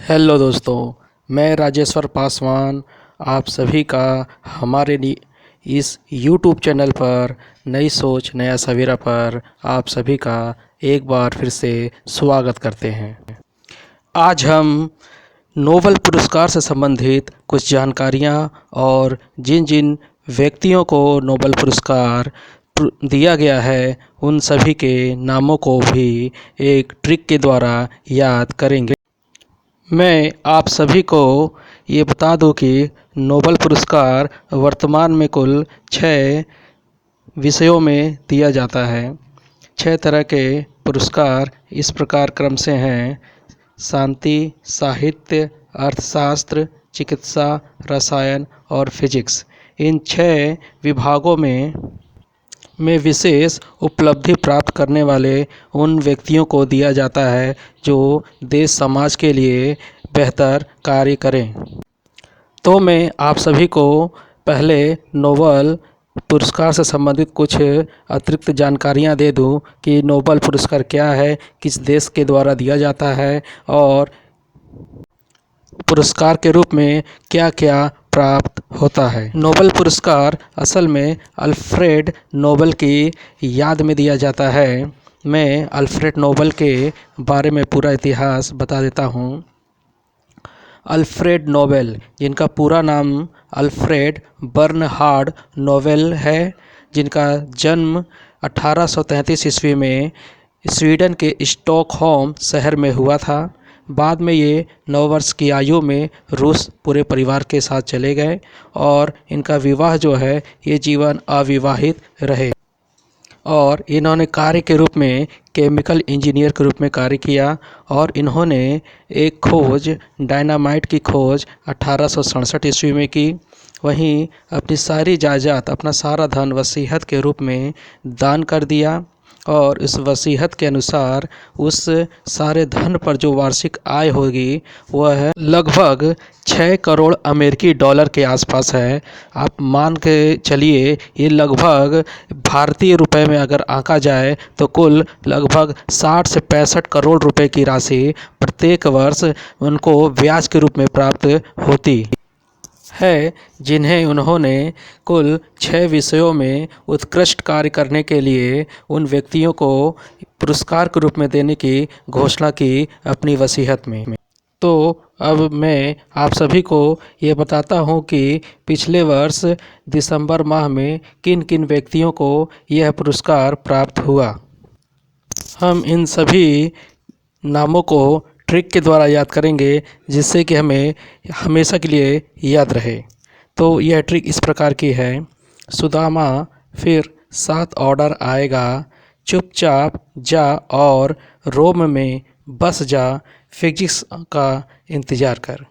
Hello दोस्तों, मैं राजेश्वर पासवान आप सभी का हमारे इस यूट्यूब चैनल पर नई सोच नया सवेरा पर आप सभी का एक बार फिर से स्वागत करते हैं। आज हम नोबेल पुरस्कार से संबंधित कुछ जानकारियां और जिन जिन व्यक्तियों को नोबेल पुरस्कार दिया गया है उन सभी के नामों को भी एक ट्रिक के द्वारा याद करेंगे। मैं आप सभी को ये बता दूं कि नोबेल पुरस्कार वर्तमान में कुल 6 विषयों में दिया जाता है। 6 तरह के पुरस्कार इस प्रकार क्रम से हैं: शांति, साहित्य, अर्थशास्त्र, चिकित्सा, रसायन और फिजिक्स। इन 6 विभागों में विशेष उपलब्धि प्राप्त करने वाले उन व्यक्तियों को दिया जाता है जो देश समाज के लिए बेहतर कार्य करें। तो मैं आप सभी को पहले नोबेल पुरस्कार से संबंधित कुछ अतिरिक्त जानकारियां दे दूं कि नोबेल पुरस्कार क्या है, किस देश के द्वारा दिया जाता है और पुरस्कार के रूप में क्या क्या प्राप्त होता है। नोबेल पुरस्कार असल में अल्फ्रेड नोबेल की याद में दिया जाता है। मैं अल्फ्रेड नोबेल के बारे में पूरा इतिहास बता देता हूँ। अल्फ्रेड नोबेल, जिनका पूरा नाम अल्फ्रेड बर्नहार्ड नोबेल है, जिनका जन्म 1833 ईस्वी में स्वीडन के स्टॉकहोम शहर में हुआ था। बाद में ये 9 वर्ष की आयु में रूस पूरे परिवार के साथ चले गए और इनका विवाह जो है ये जीवन अविवाहित रहे और इन्होंने कार्य के रूप में केमिकल इंजीनियर के रूप में कार्य किया और इन्होंने एक खोज डायनामाइट की खोज 1867 ईस्वी में की। वहीं अपनी सारी जायदाद, अपना सारा धन वसीयत के रूप में दान कर दिया और इस वसीयत के अनुसार उस सारे धन पर जो वार्षिक आय होगी वह लगभग 6 करोड़ अमेरिकी डॉलर के आसपास है। आप मान के चलिए ये लगभग भारतीय रुपए में अगर आंका जाए तो कुल लगभग 60 से 65 करोड़ रुपए की राशि प्रत्येक वर्ष उनको ब्याज के रूप में प्राप्त होती है, जिन्हें उन्होंने कुल 6 विषयों में उत्कृष्ट कार्य करने के लिए उन व्यक्तियों को पुरस्कार के रूप में देने की घोषणा की अपनी वसीयत में। तो अब मैं आप सभी को ये बताता हूँ कि पिछले वर्ष दिसंबर माह में किन किन व्यक्तियों को यह पुरस्कार प्राप्त हुआ। हम इन सभी नामों को ट्रिक के द्वारा याद करेंगे जिससे कि हमें हमेशा के लिए याद रहे। तो यह ट्रिक इस प्रकार की है: सुदामा, फिर 7 ऑर्डर आएगा, चुपचाप जा और रोम में बस जा, फिजिक्स का इंतज़ार कर।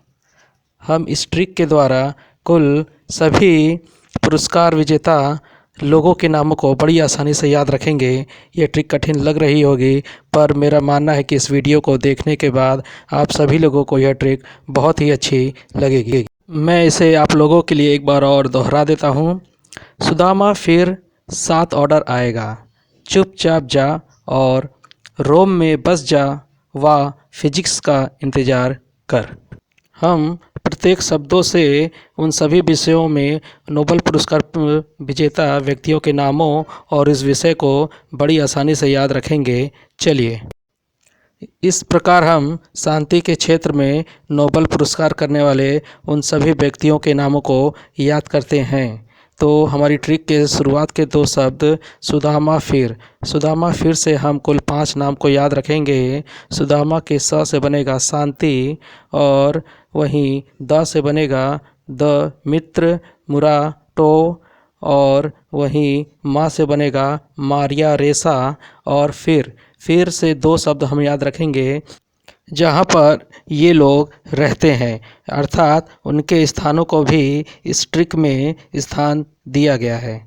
हम इस ट्रिक के द्वारा कुल सभी पुरस्कार विजेता लोगों के नामों को बड़ी आसानी से याद रखेंगे। ये ट्रिक कठिन लग रही होगी पर मेरा मानना है कि इस वीडियो को देखने के बाद आप सभी लोगों को यह ट्रिक बहुत ही अच्छी लगेगी। मैं इसे आप लोगों के लिए एक बार और दोहरा देता हूँ। सुदामा, फिर 7 ऑर्डर आएगा, चुपचाप जा और रोम में बस जा, व फिजिक्स का इंतज़ार कर। हम प्रत्येक शब्दों से उन सभी विषयों में नोबेल पुरस्कार विजेता व्यक्तियों के नामों और इस विषय को बड़ी आसानी से याद रखेंगे। चलिए, इस प्रकार हम शांति के क्षेत्र में नोबेल पुरस्कार करने वाले उन सभी व्यक्तियों के नामों को याद करते हैं। तो हमारी ट्रिक के शुरुआत के 2 शब्द सुदामा, फिर। सुदामा, फिर से हम कुल 5 नाम को याद रखेंगे। सुदामा के स से बनेगा शांति और वहीं द से बनेगा द मित्र मुरा टो और वहीं माँ से बनेगा मारिया रेसा और फिर से 2 शब्द हम याद रखेंगे जहाँ पर ये लोग रहते हैं, अर्थात उनके स्थानों को भी इस ट्रिक में स्थान दिया गया है।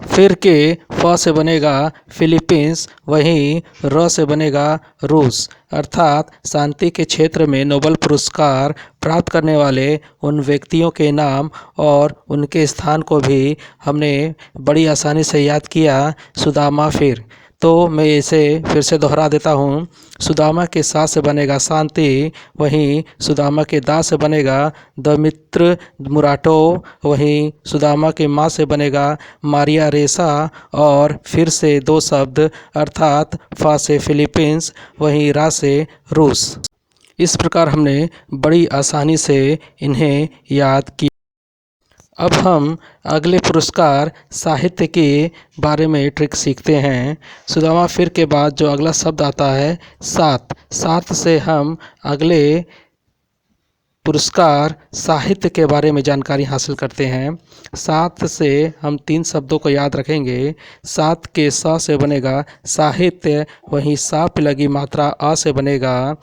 फिर के फ से बनेगा फिलीपींस, वहीं र से बनेगा रूस, अर्थात शांति के क्षेत्र में नोबेल पुरस्कार प्राप्त करने वाले उन व्यक्तियों के नाम और उनके स्थान को भी हमने बड़ी आसानी से याद किया। सुदामा, फिर। तो मैं इसे फिर से दोहरा देता हूँ। सुदामा के सा से बनेगा शांति, वहीं सुदामा के दा से बनेगा दमित्र मुराटो, वहीं सुदामा के माँ से बनेगा मारिया रेसा, और फिर से दो शब्द अर्थात फा से फिलीपींस, वहीं रा से रूस। इस प्रकार हमने बड़ी आसानी से इन्हें याद किया। अब हम अगले पुरस्कार साहित्य के बारे में ट्रिक सीखते हैं। सुदामा फिर के बाद जो अगला शब्द आता है सात, सात से हम अगले पुरस्कार साहित्य के बारे में जानकारी हासिल करते हैं। सात से हम 3 शब्दों को याद रखेंगे। सात के सा से बनेगा साहित्य, वहीं सा पे लगी मात्रा आ से बनेगा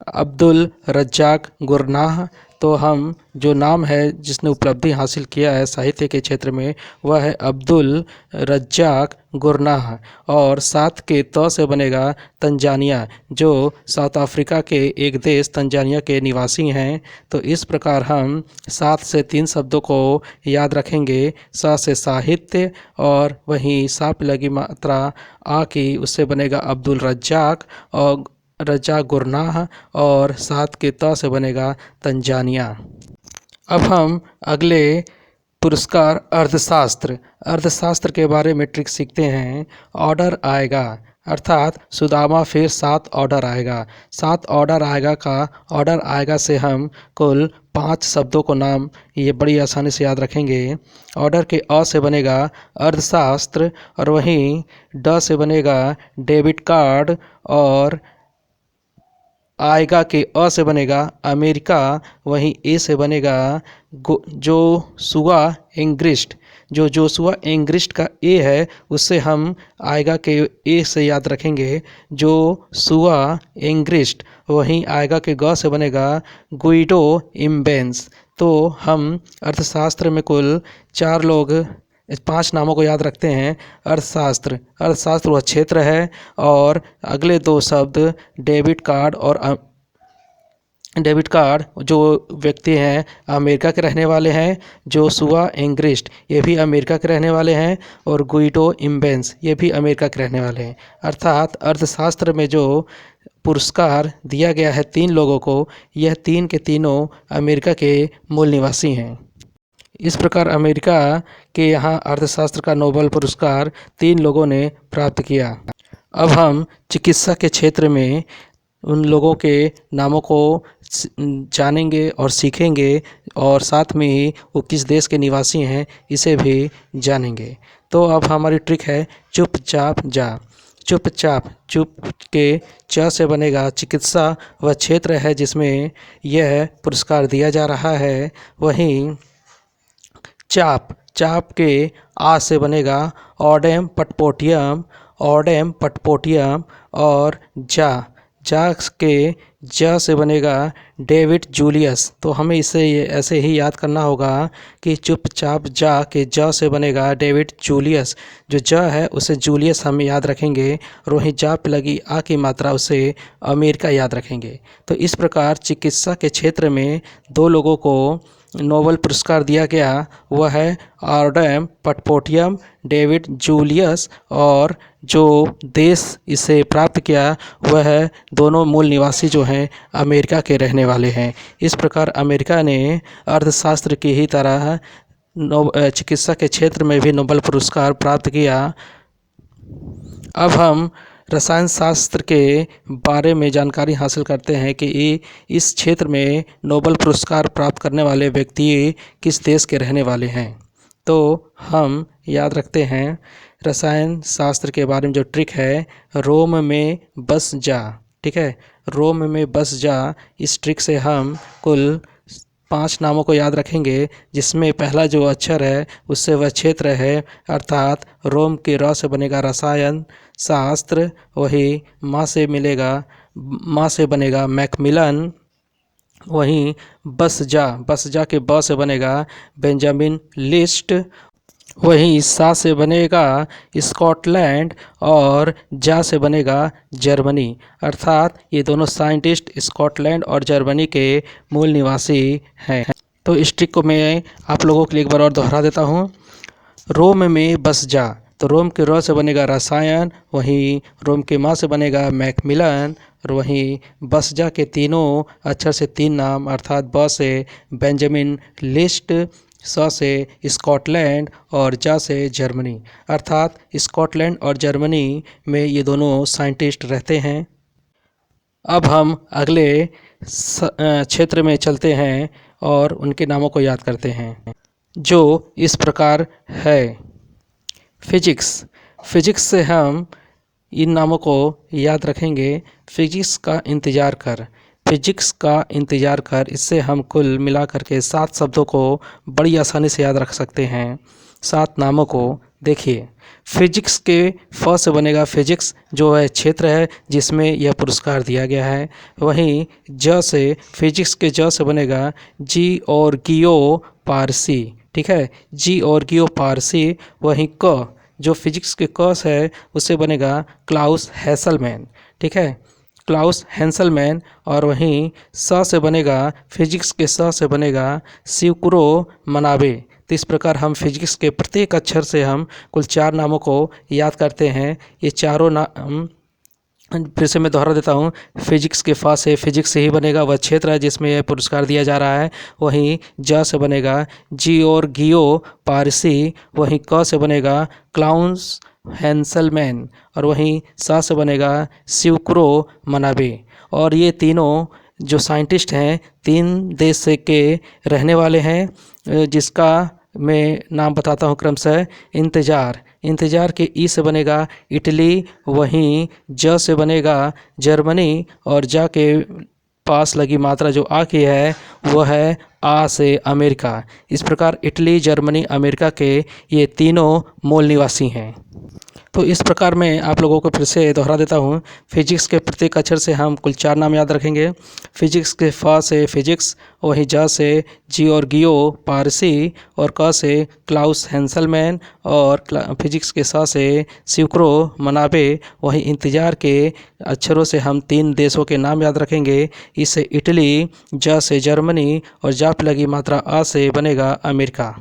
अब्दुल रज्जाक गुरनाह। तो हम जो नाम है जिसने उपलब्धि हासिल किया है साहित्य के क्षेत्र में, वह है अब्दुल रज्जाक गुरनाह। और सात के त से बनेगा तंजानिया, जो साउथ अफ्रीका के एक देश तंजानिया के निवासी हैं। तो इस प्रकार हम सात से 3 शब्दों को याद रखेंगे। सा से साहित्य, और वहीं सा पे लगी मात्रा आ की, उससे बनेगा अब्दुल रज्जाक और रज्जाक गुरनाह, और सात के त से बनेगा तंजानिया। अब हम अगले पुरस्कार अर्थशास्त्र, अर्थशास्त्र के बारे में ट्रिक सीखते हैं। ऑर्डर आएगा, अर्थात सुदामा फिर 7 ऑर्डर आएगा। 7 ऑर्डर आएगा का ऑर्डर आएगा से हम कुल 5 शब्दों को नाम ये बड़ी आसानी से याद रखेंगे। ऑर्डर के अ से बनेगा अर्थशास्त्र, और वहीं ड से बनेगा डेबिट कार्ड, और आएगा के अ से बनेगा अमेरिका, वहीं ए से बनेगा जोसुआ एंग्रिस्ट। जो जोसुआ एंग्रिस्ट का ए है उससे हम आएगा के ए से याद रखेंगे जोसुआ एंग्रिस्ट, वहीं आएगा के ग से बनेगा गुइडो इम्बेंस। तो हम अर्थशास्त्र में कुल 4 लोग 5 नामों को याद रखते हैं। अर्थशास्त्र, अर्थशास्त्र वह क्षेत्र है, और अगले 2 शब्द डेबिट कार्ड और डेबिट कार्ड जो व्यक्ति हैं अमेरिका के रहने वाले हैं। जोसुआ एंग्रिस्ट ये भी अमेरिका के रहने वाले हैं, और गुइडो इम्बेंस ये भी अमेरिका के रहने वाले हैं। अर्थात अर्थशास्त्र में जो पुरस्कार दिया गया है 3 लोगों को, यह 3 के तीनों अमेरिका के मूल निवासी हैं। इस प्रकार अमेरिका के यहाँ अर्थशास्त्र का नोबेल पुरस्कार 3 लोगों ने प्राप्त किया। अब हम चिकित्सा के क्षेत्र में उन लोगों के नामों को जानेंगे और सीखेंगे, और साथ में ही वो किस देश के निवासी हैं इसे भी जानेंगे। तो अब हमारी ट्रिक है चुपचाप जा। चुपचाप, चुप के च से बनेगा चिकित्सा, वह क्षेत्र है जिसमें यह पुरस्कार दिया जा रहा है। वहीं चाप, चाप के आ से बनेगा ऑडेम पटपोटियम, ऑडेम पटपोटियम, और जा, जा के ज से बनेगा डेविड जूलियस। तो हमें इसे ऐसे ही याद करना होगा कि चुपचाप जा के ज से बनेगा डेविड जूलियस। जो ज है उसे जूलियस हम याद रखेंगे, और वहीं जा पे लगी आ की मात्रा उसे अमेरिका याद रखेंगे। तो इस प्रकार चिकित्सा के क्षेत्र में 2 लोगों को नोबेल पुरस्कार दिया गया, वह है ऑडेम पटपोटियम, डेविड जूलियस, और जो देश इसे प्राप्त किया वह है दोनों मूल निवासी जो हैं अमेरिका के रहने वाले हैं। इस प्रकार अमेरिका ने अर्थशास्त्र की ही तरह चिकित्सा के क्षेत्र में भी नोबेल पुरस्कार प्राप्त किया। अब हम रसायन शास्त्र के बारे में जानकारी हासिल करते हैं कि इस क्षेत्र में नोबेल पुरस्कार प्राप्त करने वाले व्यक्ति किस देश के रहने वाले हैं। तो हम याद रखते हैं रसायन शास्त्र के बारे में जो ट्रिक है, रोम में बस जा। ठीक है, रोम में बस जा, इस ट्रिक से हम कुल 5 नामों को याद रखेंगे, जिसमें पहला जो अक्षर है उससे वह क्षेत्र है, अर्थात रोम के र से बनेगा रसायन शास्त्र, वही माँ से बनेगा मैकमिलन, वहीं बस जा के ब से बनेगा बेंजामिन लिस्ट, वहीं सा से बनेगा स्कॉटलैंड, और जा से बनेगा जर्मनी। अर्थात ये दोनों साइंटिस्ट स्कॉटलैंड और जर्मनी के मूल निवासी हैं। तो इस ट्रिक को मैं आप लोगों के लिए एक बार और दोहरा देता हूँ। रोम में बस जा, तो रोम के र से बनेगा रसायन, वहीं रोम के मा से बनेगा मैकमिलन, और वहीं बसजा के तीनों अक्षर से तीन नाम अर्थात ब से बेंजामिन लिस्ट, स से स्कॉटलैंड और जा से जर्मनी, अर्थात स्कॉटलैंड और जर्मनी में ये दोनों साइंटिस्ट रहते हैं। अब हम अगले क्षेत्र में चलते हैं और उनके नामों को याद करते हैं, जो इस प्रकार है। फिजिक्स। फिजिक्स से हम इन नामों को याद रखेंगे। फिजिक्स का इंतज़ार कर, फिजिक्स का इंतज़ार कर, इससे हम कुल मिलाकर के 7 शब्दों को बड़ी आसानी से याद रख सकते हैं। 7 नामों को देखिए। फिजिक्स के फ से बनेगा फिजिक्स, जो है क्षेत्र है जिसमें यह पुरस्कार दिया गया है। वहीं ज से फिजिक्स के ज से बनेगा जियोर्गियो पारसी, ठीक है, जियोर्गियो पारसी। वहीं क जो फिजिक्स के क है उससे बनेगा क्लाउस हैसलमैन, ठीक है, क्लाउस हैंसलमैन। और वहीं स से बनेगा फिजिक्स के स से बनेगा सिकुरो मनाबे। तो इस प्रकार हम फिजिक्स के प्रत्येक अक्षर से हम कुल 4 नामों को याद करते हैं। ये चारों नाम फिर से मैं दोहरा देता हूँ। फिजिक्स के फा से फिजिक्स से ही बनेगा, वह क्षेत्र है जिसमें यह पुरस्कार दिया जा रहा है। वहीं ज से बनेगा जियोर्गियो पारसी, वहीं क से बनेगा क्लाउस हैंसलमैन, और वहीं सा से बनेगा सिकुरो मनाबे। और ये तीनों जो साइंटिस्ट हैं 3 देश से के रहने वाले हैं, जिसका मैं नाम बताता हूँ क्रमशः। इंतज़ार के ई से बनेगा इटली, वहीं ज से बनेगा जर्मनी, और जा के पास लगी मात्रा जो आ की है वह है आ से अमेरिका। इस प्रकार इटली, जर्मनी, अमेरिका के ये तीनों मूल निवासी हैं। तो इस प्रकार मैं आप लोगों को फिर से दोहरा देता हूँ। फिजिक्स के प्रत्येक अक्षर से हम कुल 4 नाम याद रखेंगे। फिजिक्स के फ से फिजिक्स, वहीं ज से जियोर्गियो पारसी, और क से क्लाउस हैंसलमैन, और फिजिक्स के स से सिकुरो मनाबे। वहीं इंतज़ार के अक्षरों से हम 3 देशों के नाम याद रखेंगे। इससे इटली, ज से जर्मनी, और जा पे लगी मात्रा आ से बनेगा अमेरिका।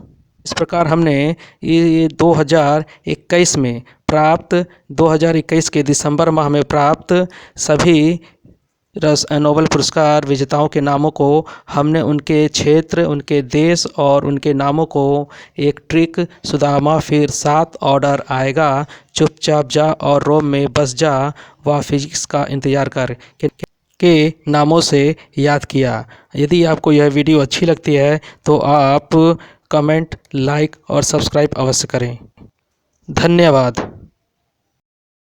इस प्रकार हमने ये 2021 में प्राप्त 2021 के दिसंबर माह में प्राप्त सभी नोबेल पुरस्कार विजेताओं के नामों को हमने उनके क्षेत्र, उनके देश और उनके नामों को एक ट्रिक सुदामा फिर 7 ऑर्डर आएगा, चुपचाप जा और रोम में बस जा, व फिजिक्स का इंतज़ार कर के नामों से याद किया। यदि आपको यह वीडियो अच्छी लगती है तो आप कमेंट, लाइक और सब्सक्राइब अवश्य करें। धन्यवाद।